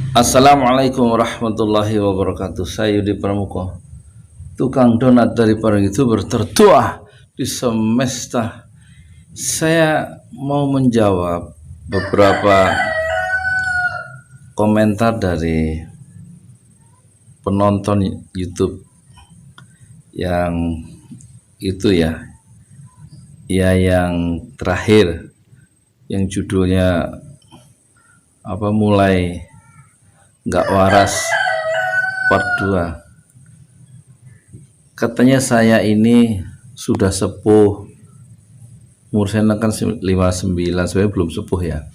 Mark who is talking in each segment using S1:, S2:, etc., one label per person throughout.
S1: Assalamualaikum warahmatullahi wabarakatuh. Saya Yudi Pramuko, tukang donat dari para YouTuber tertua di semesta. Saya mau menjawab beberapa komentar dari penonton YouTube yang itu yang terakhir, yang judulnya mulai nggak waras part 2. Katanya saya ini sudah sepuh, umur saya kan 59, sebenarnya belum sepuh ya.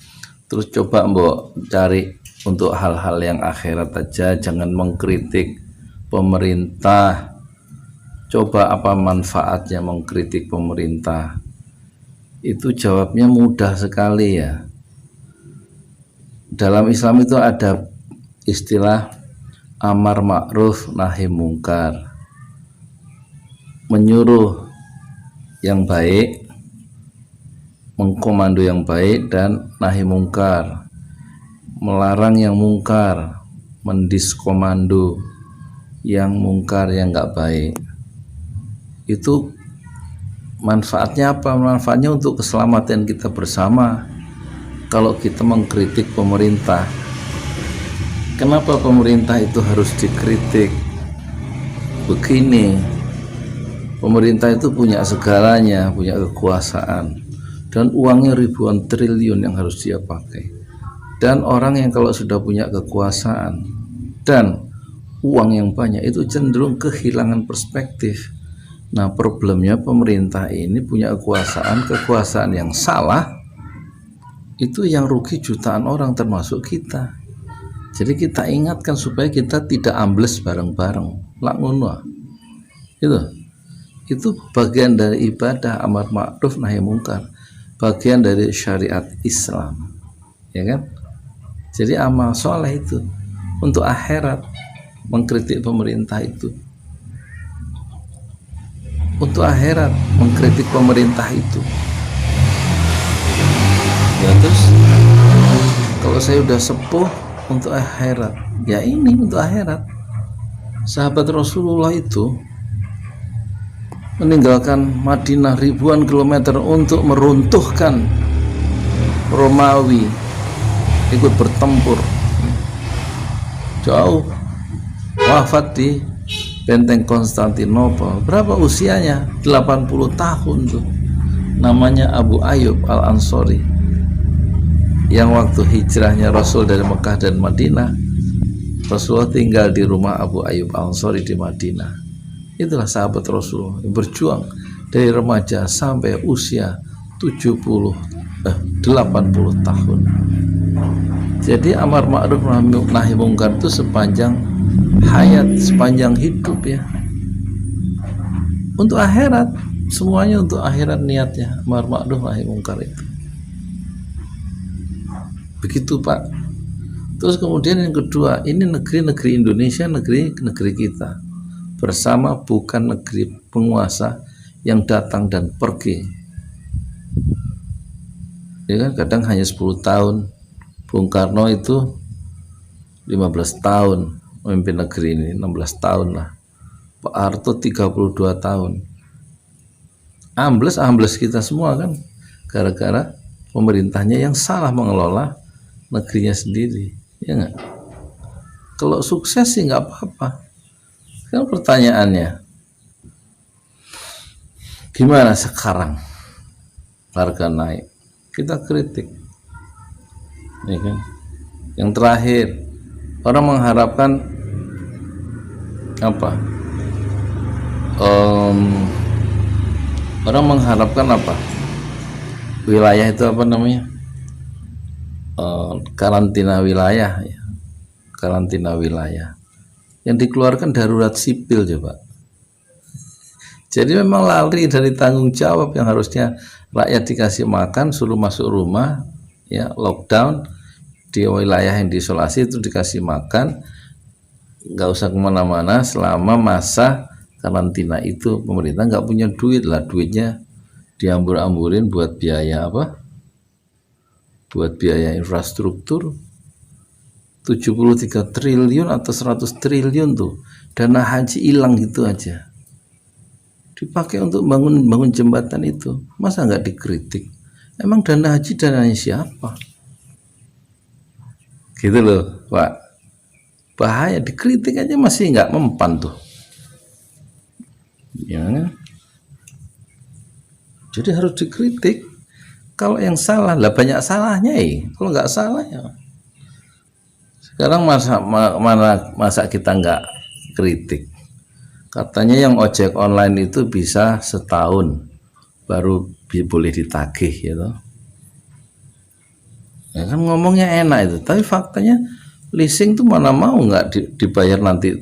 S1: Terus coba mbok cari untuk hal-hal yang akhirat aja, jangan mengkritik pemerintah. Coba apa manfaatnya mengkritik pemerintah? Itu jawabnya mudah sekali ya. Dalam Islam itu ada istilah amar ma'ruf nahi mungkar, menyuruh yang baik, mengkomando yang baik, dan nahi mungkar, melarang yang mungkar, mendiskomando yang mungkar, yang nggak baik. Itu manfaatnya apa? Manfaatnya untuk keselamatan kita bersama. Kalau kita mengkritik pemerintah, kenapa pemerintah itu harus dikritik? Begini, pemerintah itu punya segalanya, punya kekuasaan, dan uangnya ribuan triliun yang harus dia pakai. Dan orang yang kalau sudah punya kekuasaan dan uang yang banyak itu cenderung kehilangan perspektif. Nah, problemnya pemerintah ini punya kekuasaan yang salah, itu yang rugi jutaan orang termasuk kita. Jadi kita ingatkan supaya kita tidak ambles bareng-bareng. Lak ngono. Itu bagian dari ibadah amar ma'ruf nahi mungkar, bagian dari syariat Islam, ya kan? Jadi amal soleh itu untuk akhirat. Mengkritik pemerintah itu untuk akhirat, mengkritik pemerintah itu ya. Terus kalau saya udah sepuh untuk akhirat, ya ini untuk akhirat. Sahabat Rasulullah itu meninggalkan Madinah ribuan kilometer untuk meruntuhkan Romawi, ikut bertempur jauh, wafat di benteng Konstantinopel. Berapa usianya? 80 tahun tuh. Namanya Abu Ayyub Al-Ansori, yang waktu hijrahnya Rasul dari Mekah dan Madinah, Rasulullah tinggal di rumah Abu Ayyub Al-Ansori di Madinah. Itulah sahabat Rasulullah yang berjuang dari remaja sampai usia 80 tahun. Jadi amar ma'ruf nahi mungkar itu sepanjang hayat, sepanjang hidup ya. Untuk akhirat, semuanya untuk akhirat niatnya amar ma'ruf nahi mungkar itu. Begitu Pak. Terus kemudian yang kedua, ini negeri Indonesia, negeri kita bersama, bukan negeri penguasa yang datang dan pergi. Ya kan, kadang hanya 10 tahun. Bung Karno itu 15 tahun memimpin negeri ini, 16 tahun lah. Pak Harto 32 tahun. Ambles kita semua kan, gara-gara pemerintahnya yang salah mengelola negerinya sendiri, ya nggak? Kalau sukses sih nggak apa-apa. Kan pertanyaannya, gimana sekarang harga naik? Kita kritik, ya kan? Yang terakhir, orang mengharapkan apa? Orang mengharapkan apa? Wilayah itu apa namanya? Karantina wilayah ya. Karantina wilayah yang dikeluarkan darurat sipil coba. Jadi memang lari dari tanggung jawab yang harusnya rakyat dikasih makan, suruh masuk rumah ya, lockdown di wilayah yang diisolasi itu dikasih makan, nggak usah kemana-mana selama masa karantina itu. Pemerintah nggak punya duit lah, duitnya diambur-amburin buat biaya apa? Buat biaya infrastruktur. 73 triliun atau 100 triliun tuh dana haji hilang gitu aja, dipakai untuk bangun jembatan itu. Masa nggak dikritik? Emang dana haji dananya siapa? Gitu loh Pak, bahaya, dikritik aja masih nggak mempan tuh ya kan? Jadi harus dikritik. Kalau yang salah lah banyak salahnya kalau nggak salah ya. Sekarang masa kita nggak kritik? Katanya yang ojek online itu bisa setahun baru boleh ditagih gitu. Ya kan ngomongnya enak itu, tapi faktanya leasing tuh mana mau nggak dibayar nanti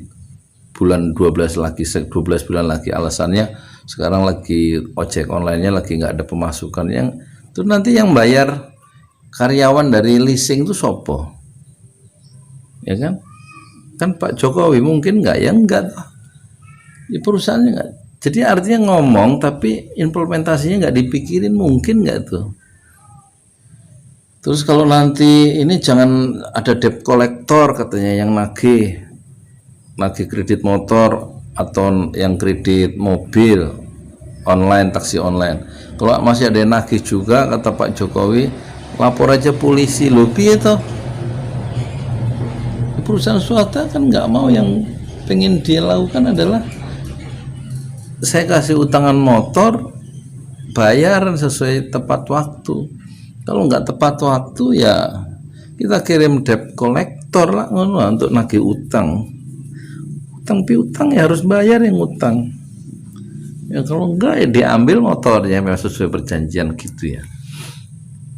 S1: bulan 12 lagi, 12 bulan lagi. Alasannya sekarang lagi ojek online-nya lagi nggak ada pemasukan. Yang itu nanti yang bayar karyawan dari leasing itu sopo? Ya kan Pak Jokowi mungkin nggak, ya enggak, ya perusahaannya nggak. Jadi artinya ngomong tapi implementasinya nggak dipikirin, mungkin nggak tuh. Terus kalau nanti ini jangan ada debt collector katanya yang nagih kredit motor atau yang kredit mobil online, taksi online. Kalau masih ada yang nagih juga, kata Pak Jokowi, lapor aja polisi. Loh piye toh? Perusahaan swasta kan nggak mau, yang pengen dia lakukan adalah saya kasih utangan motor, bayaran sesuai tepat waktu. Kalau nggak tepat waktu ya kita kirim debt collector lah untuk nagih utang. Utang ya harus bayar yang utang. Ya kalau enggak ya diambil motornya memang sesuai perjanjian gitu ya.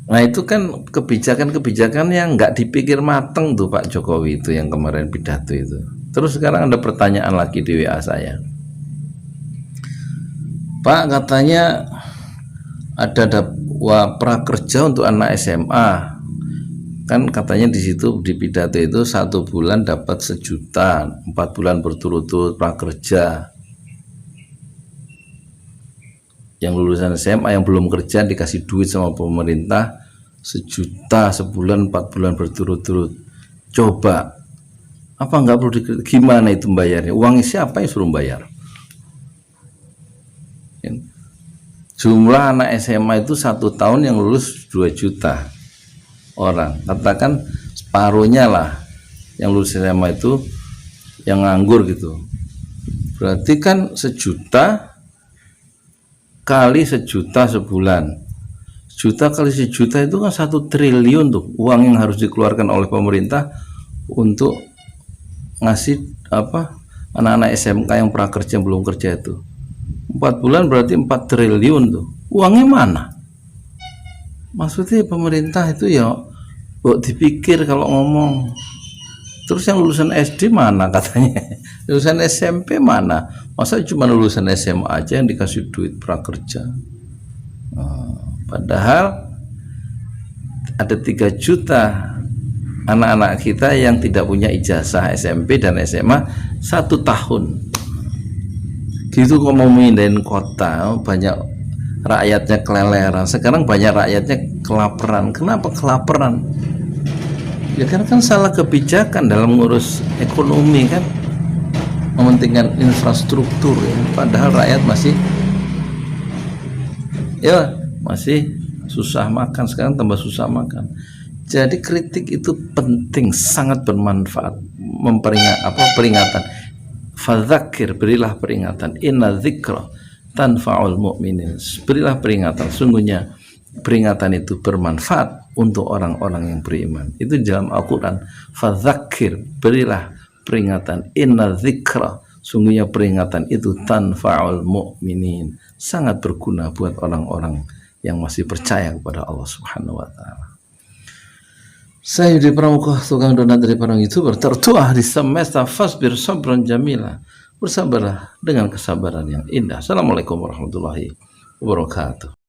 S1: Nah itu kan kebijakan-kebijakan yang nggak dipikir mateng tuh Pak Jokowi itu yang kemarin pidato itu. Terus sekarang ada pertanyaan lagi di WA saya. Pak, katanya ada prakerja untuk anak SMA. Kan katanya di situ di pidato itu 1 bulan dapat 1 juta, 4 bulan berturut-turut prakerja. Yang lulusan SMA yang belum kerja dikasih duit sama pemerintah 1 juta sebulan, 4 bulan berturut-turut. Coba apa nggak perlu gimana itu bayarnya? Uangnya siapa yang suruh bayar? Jumlah anak SMA itu 1 tahun yang lulus 2 juta orang. Katakan separuhnya lah yang lulus SMA itu yang nganggur gitu. Berarti kan 1 juta kali 1 juta sebulan. 1 juta kali 1 juta itu kan 1 triliun tuh uang yang harus dikeluarkan oleh pemerintah untuk ngasih anak-anak SMK yang prakerja belum kerja itu. 4 bulan berarti 4 triliun tuh. Uangnya mana? Maksudnya pemerintah itu ya kok dipikir kalau ngomong. Terus yang lulusan SD mana katanya? Lulusan SMP mana? Masa cuma lulusan SMA aja yang dikasih duit prakerja? Padahal ada 3 juta anak-anak kita yang tidak punya ijazah SMP dan SMA 1 tahun. Gitu kok mau mindahin kota, banyak rakyatnya keleleran. Sekarang banyak rakyatnya kelaparan. Kenapa kelaparan? Ya kan salah kebijakan dalam ngurus ekonomi kan, mementingkan infrastruktur ya. Padahal rakyat masih susah makan, sekarang tambah susah makan. Jadi kritik itu penting, sangat bermanfaat, peringatan. Fadzakir, berilah peringatan. Inna dzikra tanfa'ul mu'minin. Berilah peringatan, sungguhnya peringatan itu bermanfaat untuk orang-orang yang beriman. Itu dalam Al-Quran. Fadzakir, berilah peringatan. Inna dzikra, sungguhnya peringatan itu tanfa'ul mu'minin, sangat berguna buat orang-orang yang masih percaya kepada Allah Subhanahu wa Ta'ala. Saya Yudi Pramuka, tukang donat dari para YouTuber tertua di semesta. Fasbir sabran jamila, bersabarlah dengan kesabaran yang indah. Assalamualaikum warahmatullahi wabarakatuh.